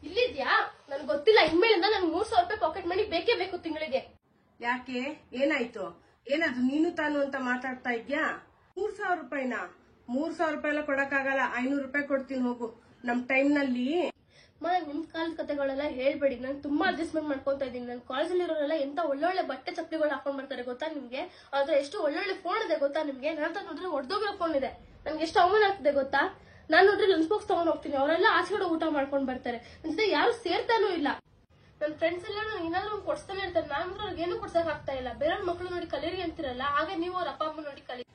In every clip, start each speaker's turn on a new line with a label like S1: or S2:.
S1: ಇಲ್ಲಿದ್ಯಾ? ನನ್ಗೆ ಗೊತ್ತಿಲ್ಲ. ಇನ್ಮೇಲಿಂದ ನನ್ಗೆ 3,000 ರೂಪಾಯಿ ಪಾಕೆಟ್ ಮನಿ ಬೇಕೇ ಬೇಕು ತಿಂಗಳಿಗೆ.
S2: ಯಾಕೆ? ಏನಾಯ್ತು? ಏನದು ನೀನು ತಾನು ಅಂತ ಮಾತಾಡ್ತಾ ಇದ್ಯಾ? 3,000 ರೂಪಾಯಿನಾ? 3,000 ರೂಪಾಯಿ ಎಲ್ಲ ಕೊಡಕ್ಕಾಗಲ್ಲ. 500 ರೂಪಾಯಿ ಕೊಡ್ತೀನಿ ಹೋಗು. ನಮ್ ಟೈಮ್ ನಲ್ಲಿ
S1: ನಿಮ್ ಕಾಲದ ಕತೆಗಳೆಲ್ಲ ಹೇಳ್ಬೇಡಿ. ನಾನು ತುಂಬಾ ಅಡ್ಜಸ್ಟ್ಮೆಂಟ್ ಮಾಡ್ಕೊಂತಾ ಇದ್ದೀನಿ. ನನ್ನ ಕಾಲೇಜಲ್ಲಿ ಇರೋರೆಲ್ಲ ಎಂತ ಒಳ್ಳೊಳ್ಳೆ ಬಟ್ಟೆ ಚಪ್ಪಲಿಗಳು ಹಾಕೊಂಡ್ ಬರ್ತಾರೆ ಗೊತ್ತಾ ನಿಮ್ಗೆ? ಆದ್ರೆ ಎಷ್ಟು ಒಳ್ಳೊಳ್ಳೆ ಫೋನ್ ಇದೆ ಗೊತ್ತಾ ನಿಮ್ಗೆ? ನನ್ನ ನೋಡಿದ್ರೆ ಹೊಡೆದೋಗಿರೋ ಫೋನ್ ಇದೆ. ನನ್ಗೆ ಎಷ್ಟು ಅವಮಾನ ಆಗ್ತಿದೆ ಗೊತ್ತಾ? ನಾನು ನೋಡ್ರಿ ಲಂಚ್ ಬಾಕ್ಸ್ ತಗೊಂಡ್ ಹೋಗ್ತೀನಿ, ಅವರೆಲ್ಲ ಆಚೆಗಡೆ ಊಟ ಮಾಡ್ಕೊಂಡ್ ಬರ್ತಾರೆ. ನನ್ನ ಜೊತೆ ಯಾರು ಸೇರ್ತಾನೂ ಇಲ್ಲ. ನನ್ನ ಫ್ರೆಂಡ್ಸ್ ಎಲ್ಲ ಏನಾದ್ರು ಕೊಡ್ಸ್ತಾನೆ ಇರ್ತಾರೆ. ನಾನು ಅವ್ರಿಗೆ ಏನು ಕೊಡ್ಸಕ್ ಆಗ್ತಾ ಇಲ್ಲ. ಬೇರೆಯವ್ರ ಮಕ್ಕಳು ನೋಡಿ ಕಲೀರಿ ಅಂತಿರಲ್ಲ, ಹಾಗೆ ನೀವು ಅವ್ರ ಅಪ್ಪ ಅಮ್ಮ ನೋಡಿ ಕಲಿ.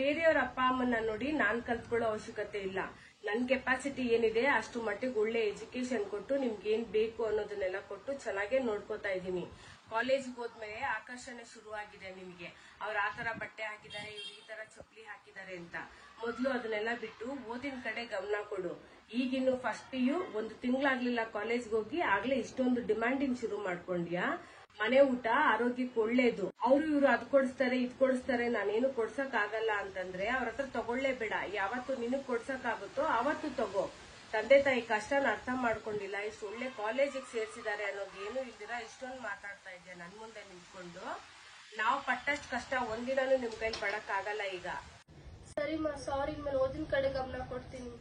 S2: ಬೇರೆಯವ್ರ ಅಪ್ಪ ಅಮ್ಮನ ನೋಡಿ ನಾನ್ ಕಲ್ತ್ಕೊಳ್ಳೋ ಅವಶ್ಯಕತೆ ಇಲ್ಲ. ನನ್ ಕೆಪಾಸಿಟಿ ಏನಿದೆ ಅಷ್ಟು ಮಟ್ಟಿಗೆ ಒಳ್ಳೆ ಎಜುಕೇಶನ್ ಕೊಟ್ಟು ನಿಮ್ಗೆ ಏನ್ ಬೇಕು ಅನ್ನೋದನ್ನೆಲ್ಲ ಕೊಟ್ಟು ಚೆನ್ನಾಗೇ ನೋಡ್ಕೋತಾ ಇದೀನಿ. ಕಾಲೇಜ್ಗೆ ಹೋದ್ಮೇಲೆ ಆಕರ್ಷಣೆ ಶುರು ಆಗಿದೆ ನಿಮ್ಗೆ. ಅವ್ರು ಆ ತರ ಬಟ್ಟೆ ಹಾಕಿದ್ದಾರೆ, ಇವ್ರು ಈ ತರ ಚಪ್ಪಲಿ ಹಾಕಿದ್ದಾರೆ ಅಂತ. ಮೊದ್ಲು ಅದನ್ನೆಲ್ಲ ಬಿಟ್ಟು ಓದಿನ ಕಡೆ ಗಮನ ಕೊಡು. ಈಗಿನ್ನು ಫಸ್ಟ್ PU 1 ತಿಂಗಳಾಗ್ಲಿಲ್ಲ ಕಾಲೇಜ್ಗೆ ಹೋಗಿ ಆಗ್ಲೇ ಇಷ್ಟೊಂದು ಡಿಮ್ಯಾಂಡಿಂಗ್ ಶುರು ಮಾಡ್ಕೊಂಡ್ಯಾ? ಮನೆ ಊಟ ಆರೋಗ್ಯಕ್ಕೆ ಒಳ್ಳೇದು. ಅವ್ರು ಇವ್ರು ಅದ್ ಕೊಡಿಸ್ತಾರೆ ಇದ್ ಕೊಡಿಸ್ತಾರೆ, ನಾನೇನು ಕೊಡ್ಸಕ್ ಆಗಲ್ಲ ಅಂತಂದ್ರೆ ಅವ್ರ ಹತ್ರ ತಗೊಳ್ಳೇಬೇಡ. ಯಾವತ್ತು ನಿನಗ್ ಕೊಡ್ಸಕ್ ಆಗುತ್ತೋ ಅವತ್ತು ತಗೋ. ತಂದೆ ತಾಯಿ ಕಷ್ಟನ ಅರ್ಥ ಮಾಡ್ಕೊಂಡಿಲ್ಲ, ಇಷ್ಟು ಒಳ್ಳೆ ಕಾಲೇಜಿಗೆ ಸೇರ್ಸಿದ್ದಾರೆ ಅನ್ನೋದು ಏನು ಇಲ್ದಿರಾ ಇಷ್ಟೊಂದು ಮಾತಾಡ್ತಾ ಇದ್ದೆ ನನ್ ಮುಂದೆ ನಿಂತ್ಕೊಂಡು. ನಾವು ಪಟ್ಟಷ್ಟು ಕಷ್ಟ ಒಂದಿನಾನು ನಿಮ್ ಕೈಲಿ ಪಡಕ್ ಆಗಲ್ಲ ಈಗ.
S1: ಸರಿ ಸಾರಿ, ಇನ್ಮೇಲೆ ಓದಿನ ಕಡೆ ಗಮನ ಕೊಡ್ತೀನಿ.